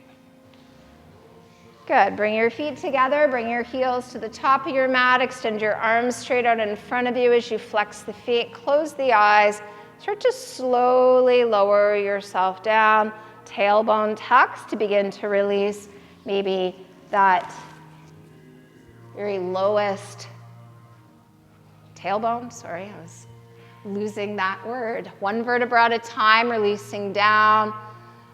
Good. Bring your feet together. Bring your heels to the top of your mat. Extend your arms straight out in front of you as you flex the feet. Close the eyes. Start to slowly lower yourself down. Tailbone tucks to begin to release maybe that very lowest tailbone. Sorry, I was losing that word. One vertebra at a time, releasing down.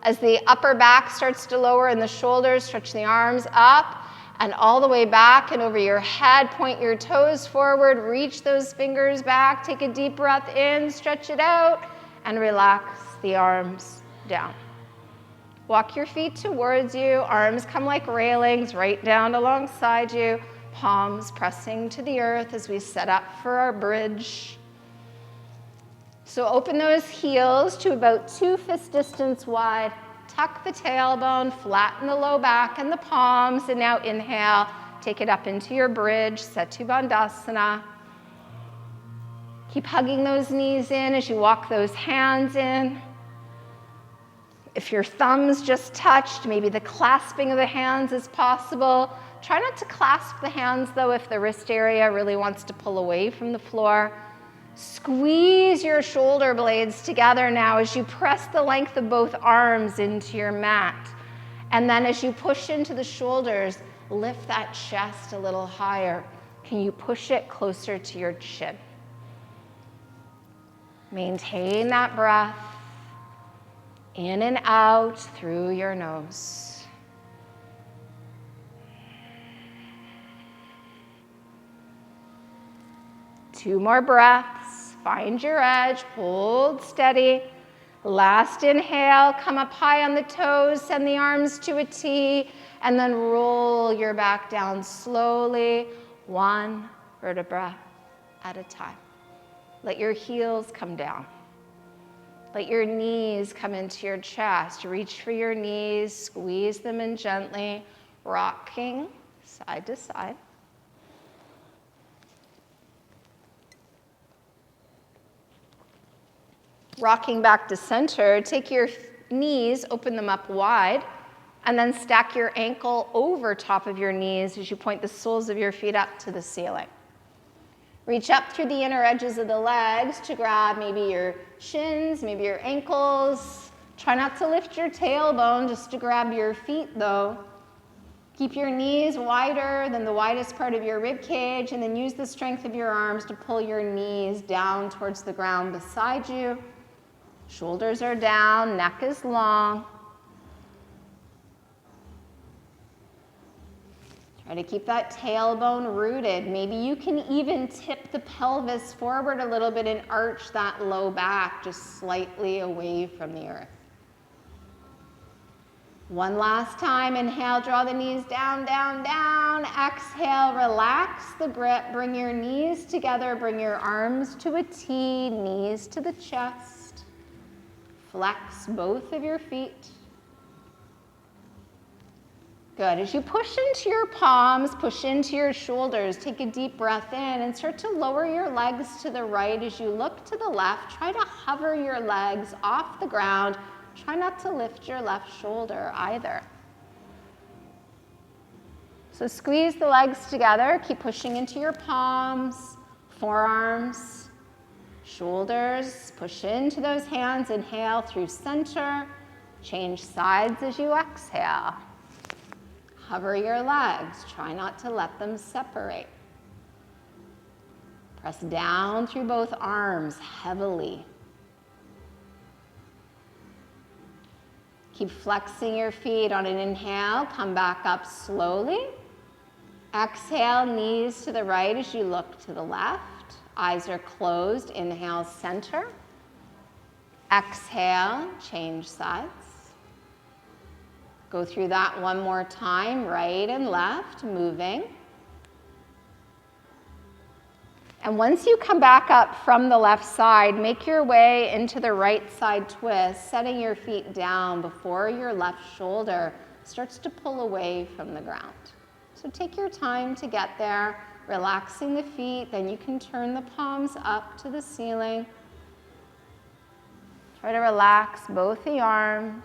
As the upper back starts to lower and the shoulders, stretch the arms up and all the way back and over your head. Point your toes forward, reach those fingers back. Take a deep breath in, stretch it out, and relax the arms down. Walk your feet towards you, arms come like railings right down alongside you, palms pressing to the earth as we set up for our bridge. So open those heels to about 2 fist distance wide. Tuck the tailbone, flatten the low back and the palms, and now inhale, take it up into your bridge, Bandhasana. Keep hugging those knees in as you walk those hands in. If your thumbs just touched, maybe the clasping of the hands is possible. Try not to clasp the hands, though, if the wrist area really wants to pull away from the floor. Squeeze your shoulder blades together now as you press the length of both arms into your mat. And then as you push into the shoulders, lift that chest a little higher. Can you push it closer to your chin? Maintain that breath in and out through your nose. Two more breaths. Find your edge. Hold steady. Last inhale. Come up high on the toes. Send the arms to a T. And then roll your back down slowly, one vertebra at a time. Let your heels come down. Let your knees come into your chest. Reach for your knees. Squeeze them in gently. Rocking side to side. Rocking back to center, take your knees, open them up wide, and then stack your ankle over top of your knees as you point the soles of your feet up to the ceiling. Reach up through the inner edges of the legs to grab maybe your shins, maybe your ankles. Try not to lift your tailbone, just to grab your feet though. Keep your knees wider than the widest part of your rib cage, and then use the strength of your arms to pull your knees down towards the ground beside you. Shoulders are down, neck is long. Try to keep that tailbone rooted. Maybe you can even tip the pelvis forward a little bit and arch that low back just slightly away from the earth. One last time, inhale, draw the knees down, down, down. Exhale, relax the grip. Bring your knees together, bring your arms to a T, knees to the chest. Flex both of your feet. Good. As you push into your palms, push into your shoulders, take a deep breath in and start to lower your legs to the right. As you look to the left, try to hover your legs off the ground. Try not to lift your left shoulder either. So squeeze the legs together. Keep pushing into your palms, forearms, shoulders. Push into those hands. Inhale through center. Change sides as you exhale. Hover your legs. Try not to let them separate. Press down through both arms heavily. Keep flexing your feet on an inhale. Come back up slowly. Exhale, knees to the right as you look to the left. Eyes are closed. Inhale, center. Exhale, change sides. Go through that one more time, right and left, moving. And once you come back up from the left side, make your way into the right side twist, setting your feet down before your left shoulder starts to pull away from the ground. So take your time to get there, relaxing the feet, then you can turn the palms up to the ceiling. Try to relax both the arms.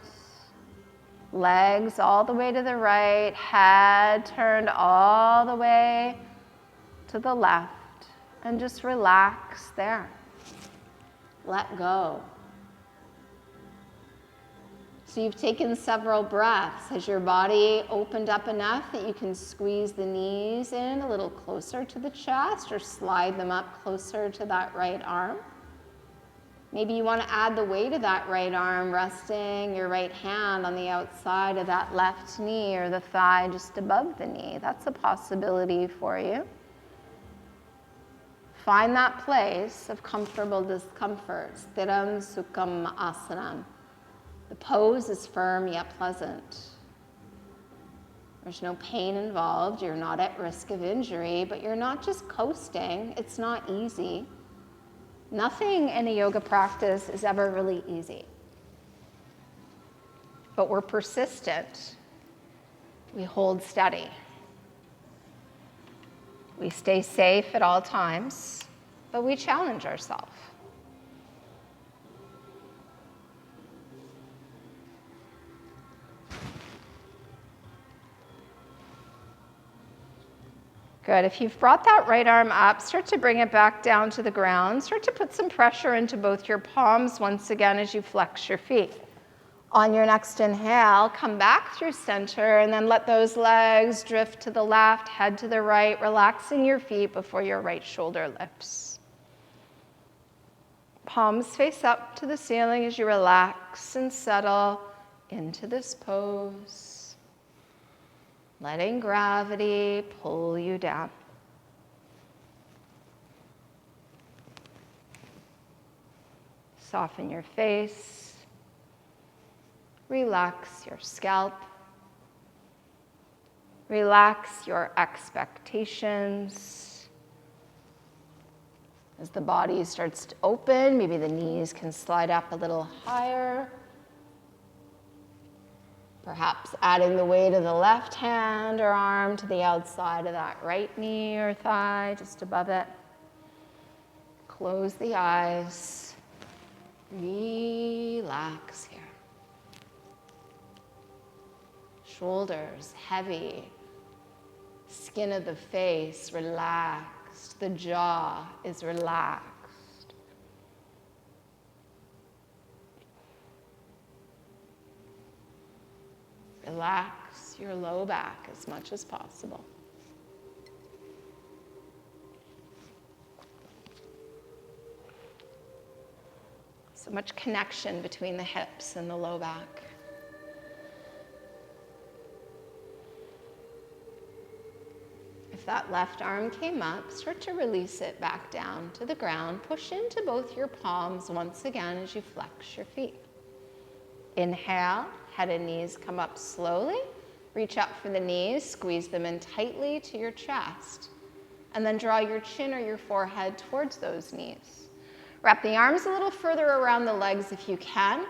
Legs all the way to the right, head turned all the way to the left, and just relax there. Let go. So you've taken several breaths. Has your body opened up enough that you can squeeze the knees in a little closer to the chest or slide them up closer to that right arm? Maybe you want to add the weight of that right arm, resting your right hand on the outside of that left knee or the thigh just above the knee. That's a possibility for you. Find that place of comfortable discomfort. Sthiram Sukham Asanam. The pose is firm yet pleasant. There's no pain involved. You're not at risk of injury, but you're not just coasting. It's not easy. Nothing in a yoga practice is ever really easy. But we're persistent. We hold steady. We stay safe at all times, but we challenge ourselves. Good. If you've brought that right arm up, start to bring it back down to the ground. Start to put some pressure into both your palms once again as you flex your feet. On your next inhale, come back through center and then let those legs drift to the left, head to the right, relaxing your feet before your right shoulder lifts. Palms face up to the ceiling as you relax and settle into this pose. Letting gravity pull you down. Soften your face. Relax your scalp. Relax your expectations. As the body starts to open, maybe the knees can slide up a little higher. Perhaps adding the weight of the left hand or arm to the outside of that right knee or thigh, just above it. Close the eyes. Relax here. Shoulders heavy. Skin of the face relaxed. The jaw is relaxed. Relax your low back as much as possible. So much connection between the hips and the low back. If that left arm came up, start to release it back down to the ground. Push into both your palms once again as you flex your feet. Inhale, head and knees come up slowly. Reach up for the knees, squeeze them in tightly to your chest. And then draw your chin or your forehead towards those knees. Wrap the arms a little further around the legs if you can.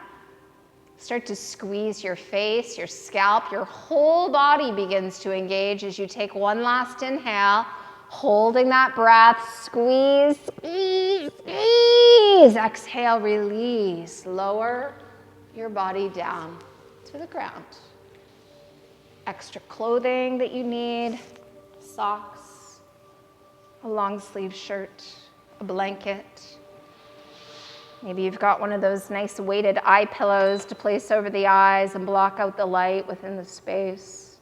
Start to squeeze your face, your scalp, your whole body begins to engage as you take one last inhale, holding that breath, squeeze, squeeze, squeeze. Exhale, release, lower your body down to the ground. Extra clothing that you need, socks, a long sleeve shirt, a blanket. Maybe you've got one of those nice weighted eye pillows to place over the eyes and block out the light within the space.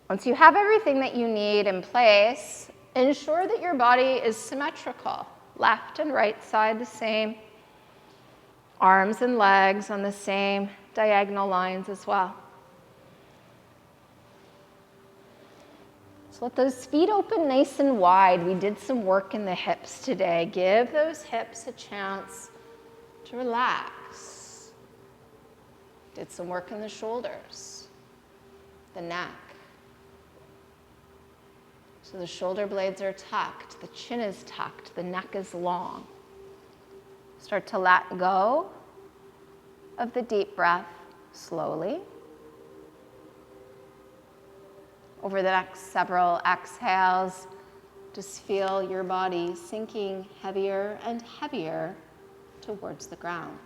Once you have everything that you need in place, ensure that your body is symmetrical. Left and right side the same. Arms and legs on the same diagonal lines as well. So let those feet open nice and wide. We did some work in the hips today. Give those hips a chance to relax. Did some work in the shoulders, the neck. So the shoulder blades are tucked, the chin is tucked, the neck is long. Start to let go of the deep breath slowly. Over the next several exhales, just feel your body sinking heavier and heavier towards the ground.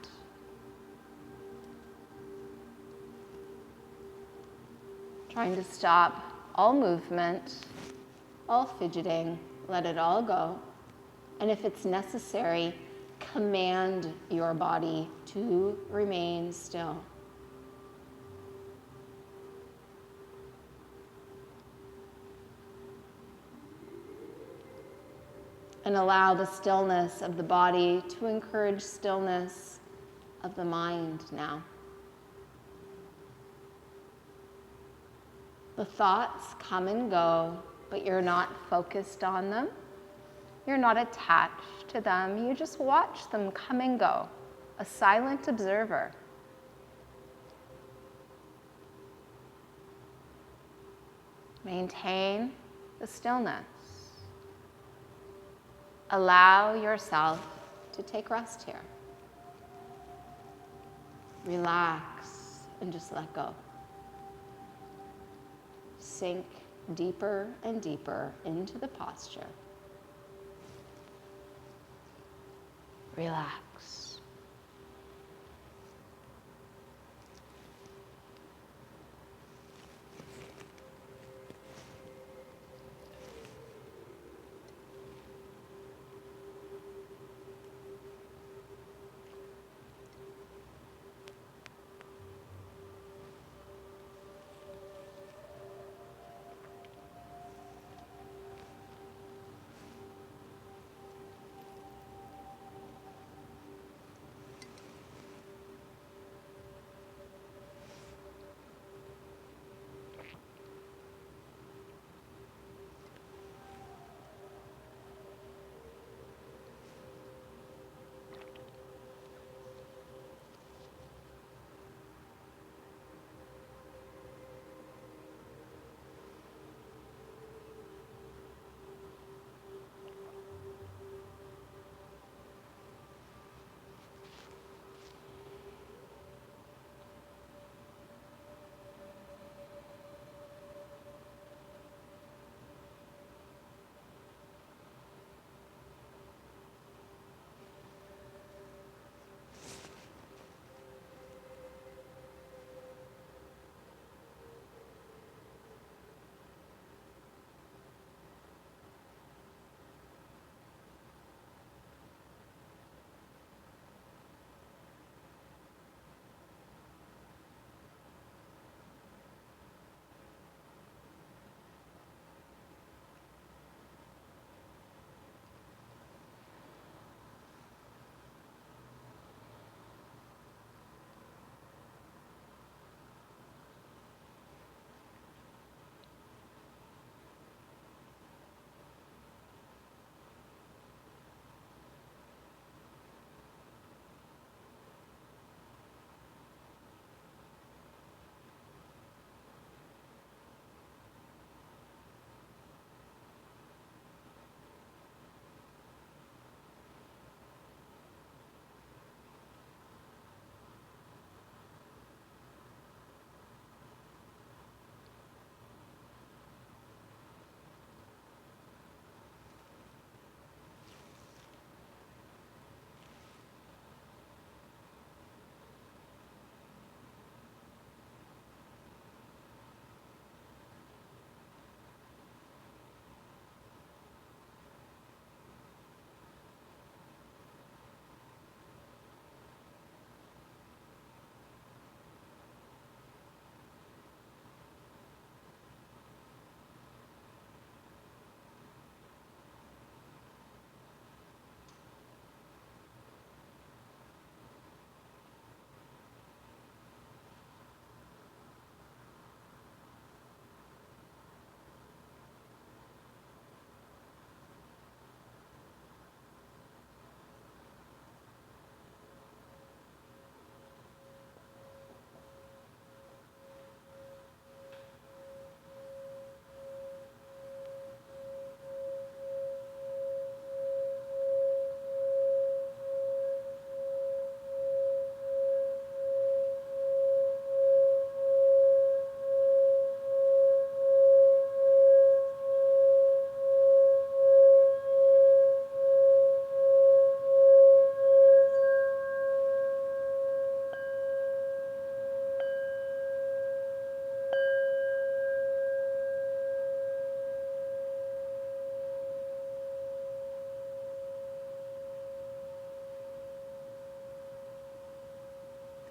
Trying to stop all movement, all fidgeting, let it all go. And if it's necessary, command your body to remain still. And allow the stillness of the body to encourage stillness of the mind now. The thoughts come and go, but you're not focused on them. You're not attached to them. You just watch them come and go, a silent observer. Maintain the stillness. Allow yourself to take rest here. Relax and just let go. Sink deeper and deeper into the posture. Relax.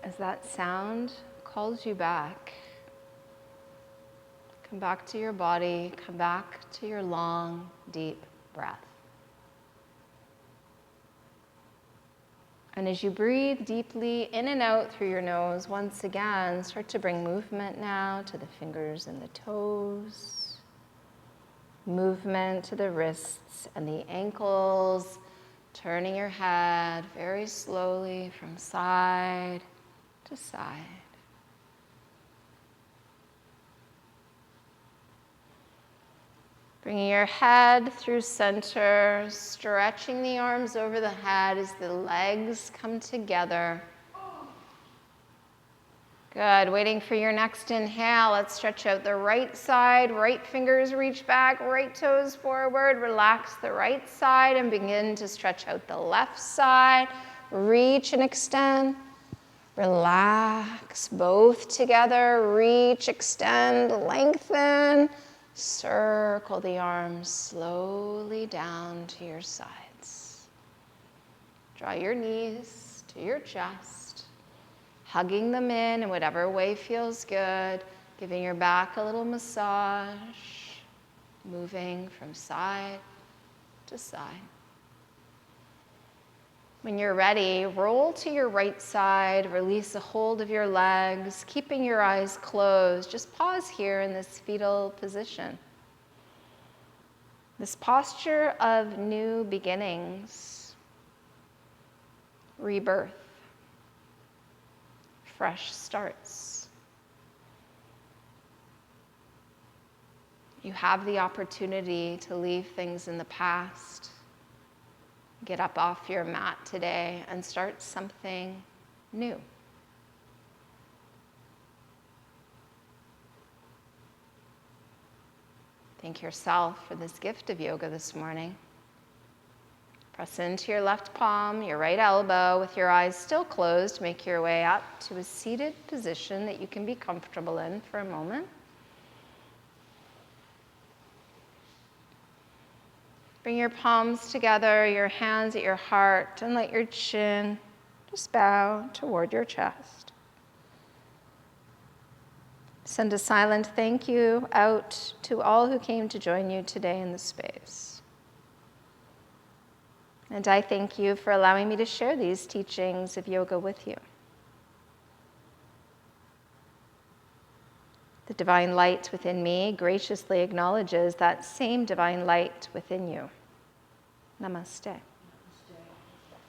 As that sound calls you back, come back to your body, come back to your long, deep breath. And as you breathe deeply in and out through your nose, once again, start to bring movement now to the fingers and the toes, movement to the wrists and the ankles, turning your head very slowly from side to side. Bringing your head through center, stretching the arms over the head as the legs come together. Good, waiting for your next inhale. Let's stretch out the right side, right fingers reach back, right toes forward. Relax the right side and begin to stretch out the left side. Reach and extend. Relax, both together. Reach, extend, lengthen. Circle the arms slowly down to your sides. Draw your knees to your chest, hugging them in whatever way feels good, giving your back a little massage, moving from side to side. When you're ready, roll to your right side, release a hold of your legs, keeping your eyes closed. Just pause here in this fetal position. This posture of new beginnings, rebirth, fresh starts. You have the opportunity to leave things in the past. Get up off your mat today and start something new. Thank yourself for this gift of yoga this morning. Press into your left palm, your right elbow, with your eyes still closed. Make your way up to a seated position that you can be comfortable in for a moment. Bring your palms together, your hands at your heart, and let your chin just bow toward your chest. Send a silent thank you out to all who came to join you today in this space. And I thank you for allowing me to share these teachings of yoga with you. The divine light within me graciously acknowledges that same divine light within you. Namaste. Namaste.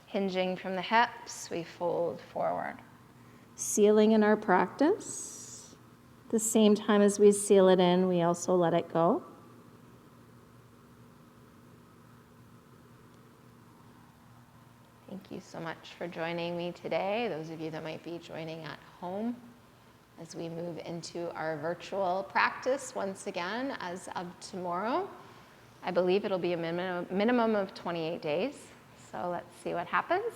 Hinging from the hips, we fold forward. Sealing in our practice. At the same time as we seal it in, we also let it go. Thank you so much for joining me today, those of you that might be joining at home, as we move into our virtual practice once again as of tomorrow. I believe it'll be a minimum of 28 days, so let's see what happens.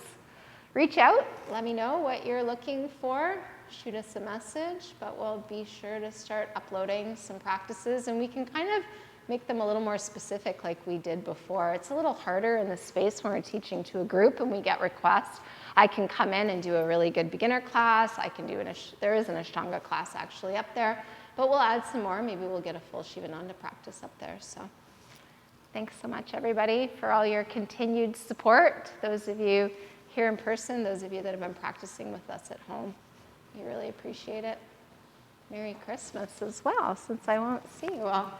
Reach out, let me know what you're looking for. Shoot us a message, but we'll be sure to start uploading some practices, and we can kind of make them a little more specific like we did before. It's a little harder in the space when we're teaching to a group and we get requests. I can come in and do a really good beginner class. I can do there is an Ashtanga class actually up there, but we'll add some more. Maybe we'll get a full Shivananda practice up there. So thanks so much, everybody, for all your continued support. Those of you here in person, those of you that have been practicing with us at home, we really appreciate it. Merry Christmas as well, since I won't see you all.